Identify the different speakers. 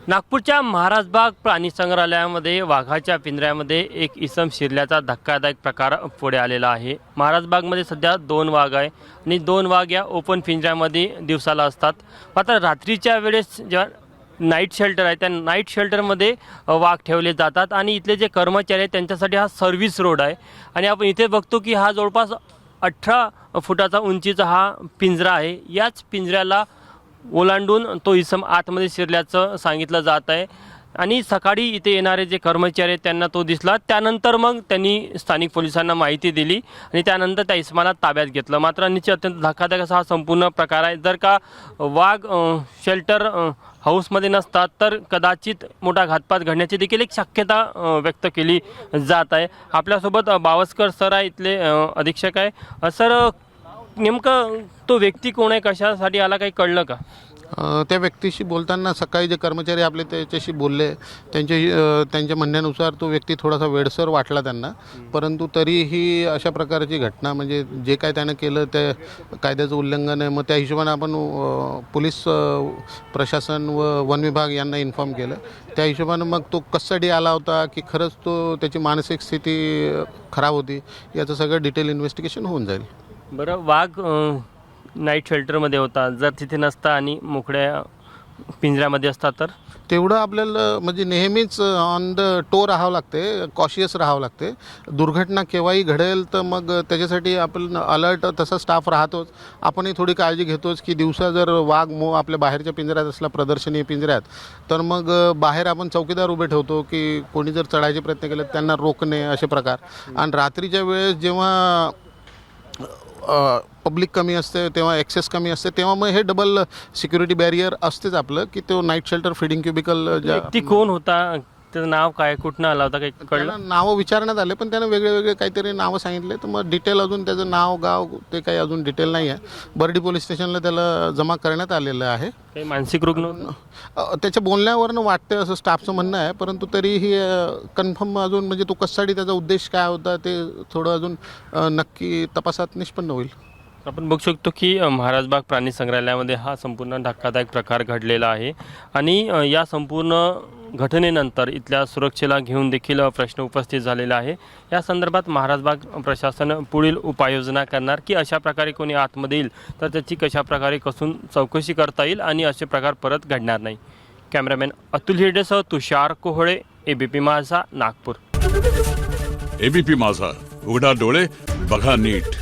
Speaker 1: नागपूरच्या महाराजबाग प्राणी संग्रहालयामध्ये वाघाच्या पिंजऱ्यामध्ये एक इसम शिरल्याचा धक्कादायक प्रकार पुढे आलेला आहे। महाराजबागमध्ये सध्या 2 वाघ आहे आणि 2 वाघ या ओपन पिंजऱ्यामध्ये दिवसाला असतात। मात्र रात्रीच्या वेळेस जेव्हा नाईट शेल्टर आहे त्या नाईट शेल्टरमध्ये वाघ ठेवले जातात आणि इथले जे कर्मचारी आहेत त्यांच्यासाठी हा सर्व्हिस रोड आहे आणि आपण इथे बघतो की हा जवळपास 18 फुटाचा उंचीचा हा पिंजरा आहे। याच पिंजऱ्याला ओलांडून तो इसम आतमध्ये शिरल्याचं सांगितलं जात आहे आणि सकाळी इथे येणारे जे कर्मचारी आहेत त्यांना तो दिसला। त्यानंतर मग त्यांनी स्थानिक पोलिसांना माहिती दिली आणि त्यानंतर त्या इसमाला ताब्यात घेतलं। मात्र निश्चित अत्यंत धक्कादायक असा हा संपूर्ण प्रकार आहे। जर का वाघ शेल्टर हाऊसमध्ये नसतात तर कदाचित मोठा घातपात घडण्याची देखील एक शक्यता व्यक्त केली जात आहे। आपल्यासोबत बावस्कर सर आहे, इथले अधीक्षक आहे। सर, नेमकं तो व्यक्ती कोण आहे, कशासाठी आला, काही कळलं का?
Speaker 2: त्या व्यक्तीशी बोलताना सकाळी जे कर्मचारी आपले त्याच्याशी बोलले त्यांच्या म्हणण्यानुसार तो व्यक्ती थोडासा वेडसर वाटला त्यांना, परंतु तरीही अशा प्रकारची घटना म्हणजे जे काय त्यानं केलं ते कायद्याचं उल्लंघन आहे। मग त्या हिशोबाने आपण पोलीस प्रशासन व वन विभाग यांना इन्फॉर्म केलं। त्या हिशोबानं मग तो कस्टडी आला होता की खरंच तो त्याची मानसिक स्थिती खराब होती याचं सगळं डिटेल इन्व्हेस्टिगेशन होऊन जाईल।
Speaker 1: बरं, वाघ नाईट शेल्टरमध्ये होता, जर तिथे नसता आणि मोकळ्या पिंजऱ्यामध्ये असता तर
Speaker 2: तेवढं आपल्याला म्हणजे नेहमीच ऑन द टो राहावं लागते, कॉशियस राहावं लागते। दुर्घटना केव्हाही घडेल तर मग त्याच्यासाठी आपण अलर्ट तसा स्टाफ राहतोच। आपणही थोडी काळजी घेतोच की दिवसा जर वाघ आपल्या बाहेरच्या पिंजऱ्यात असला, प्रदर्शनीय पिंजऱ्यात, तर मग बाहेर आपण चौकीदार उभे ठेवतो की कोणी जर चढायचे प्रयत्न केले त्यांना रोखणे असे प्रकार। आणि रात्रीच्या वेळेस जेव्हा पब्लिक कमी असते तेव्हा ॲक्सेस कमी असते तेव्हा मग हे डबल सिक्युरिटी बॅरियर असतेच आपलं की तो नाईट शेल्टर फीडिंग क्युबिकल
Speaker 1: व्यक्ती कोण होता, त्याचं नाव काय, कुठनं आला होता, काही कळलं?
Speaker 2: नावं विचारण्यात आले पण त्यानं वेगळे काहीतरी नावं सांगितले, तर मग डिटेल अजून त्याचं नाव गाव ते काही अजून डिटेल नाही आहे। बर्डी पोलीस स्टेशनला त्याला जमा करण्यात आलेलं आहे।
Speaker 1: काही मानसिक रुग्ण
Speaker 2: त्याच्या बोलण्यावरनं वाटते असं स्टाफचं म्हणणं आहे, परंतु तरीही कन्फर्म अजून म्हणजे तो कशासाठी त्याचा उद्देश काय होता ते थोडं अजून नक्की तपासात निष्पन्न होईल।
Speaker 1: आपण बघू शकतो की महाराजबाग प्राणी संग्रहालयामध्ये हा संपूर्ण धक्कादायक प्रकार घडलेला आहे आणि या संपूर्ण घटनेनंतर इथल्या सुरक्षेला घेऊन देखील प्रश्न उपस्थित झालेला आहे। या संदर्भात महाराजबाग प्रशासन पुढील उपाययोजना करणार की अशा प्रकारे कोणी आतमध्ये येईल तर त्याची कशा प्रकारे कसून चौकशी करता येईल आणि असे प्रकार परत घडणार नाही। कॅमेरामॅन अतुल हिरडेसह तुषार कोहळे, एबीपी माझा, नागपूर।
Speaker 3: एबीपी माझा, उघडा डोळे बघा नीट।